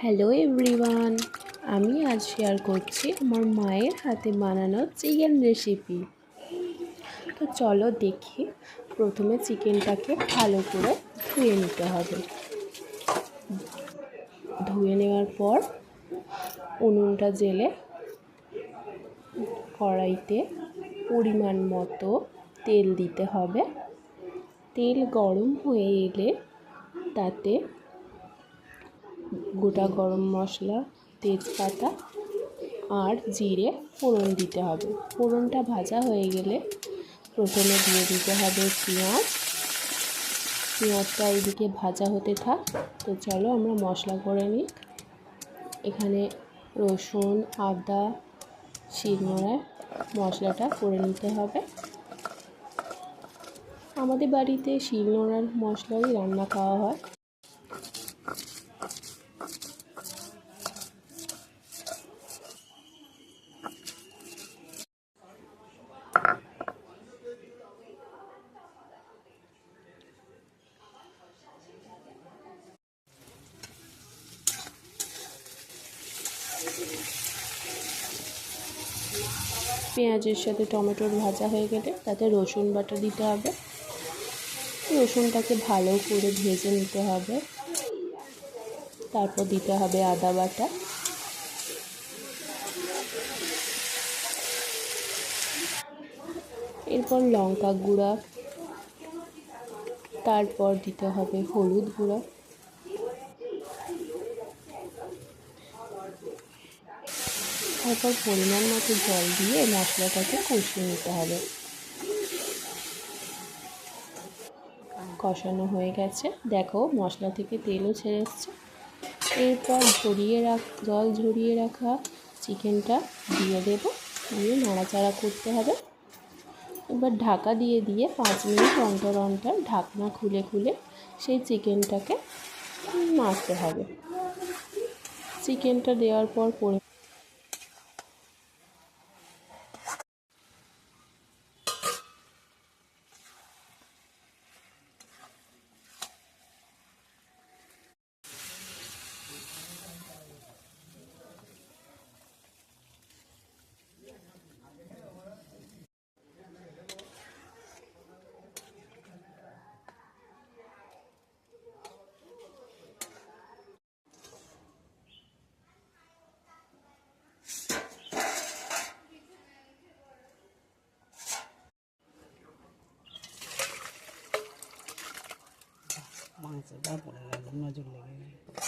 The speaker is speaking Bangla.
হ্যালো এভরিওয়ান, আমি আজ শেয়ার করছি আমার মায়ের হাতে বানানো চিকেন রেসিপি। তো চলো দেখি। প্রথমে চিকেনটাকে ভালো করে ধুয়ে নিতে হবে। ধুয়ে নেওয়ার পর উনুনটা জ্বেলে কড়াইতে পরিমাণ মতো তেল দিতে হবে। তেল গরম হয়ে এলে তাতে গোটা গরম মশলা, তেজপাতা আর জিরে ফোড়ন দিতে হবে। ফোড়নটা ভাজা হয়ে গেলে প্রথমে দিয়ে দিতে হবে পেঁয়াজ। পেঁয়াজটা এইদিকে ভাজা হতে থাক। তো চলো আমরা মশলা করে নিই। এখানে রসুন, আদা, শিলনোড়ায় মশলাটা করে নিতে হবে। আমাদের বাড়িতে শিলনোড়ার মশলাই রান্না খাওয়া হয়। পেঁয়াজের সাথে টমেটোর ভাজা হয়ে গেলে তাতে রসুন বাটা দিতে হবে। রসুনটাকে ভালো করে ভেজে নিতে হবে। তারপর দিতে হবে আদা বাটা। এরপর লঙ্কা গুঁড়া, তারপর দিতে হবে হলুদ গুঁড়া, তারপর পরিমাণ মতো জল দিয়ে মশলাটাকে কষিয়ে নিতে হবে। কষানো হয়ে গেছে, দেখো মশলা থেকে তেলও ছেড়ে এসছে। এরপর জল ঝরিয়ে রাখা চিকেনটা দিয়ে দেব, দিয়ে নাড়াচাড়া করতে হবে। এবার ঢাকা দিয়ে 5 মিনিট অন্তর অন্তর ঢাকনা খুলে খুলে সেই চিকেনটাকে নাড়তে হবে। চিকেনটা দেওয়ার পর মাংসটা পড়ে গেল, নজর লেগে গেল।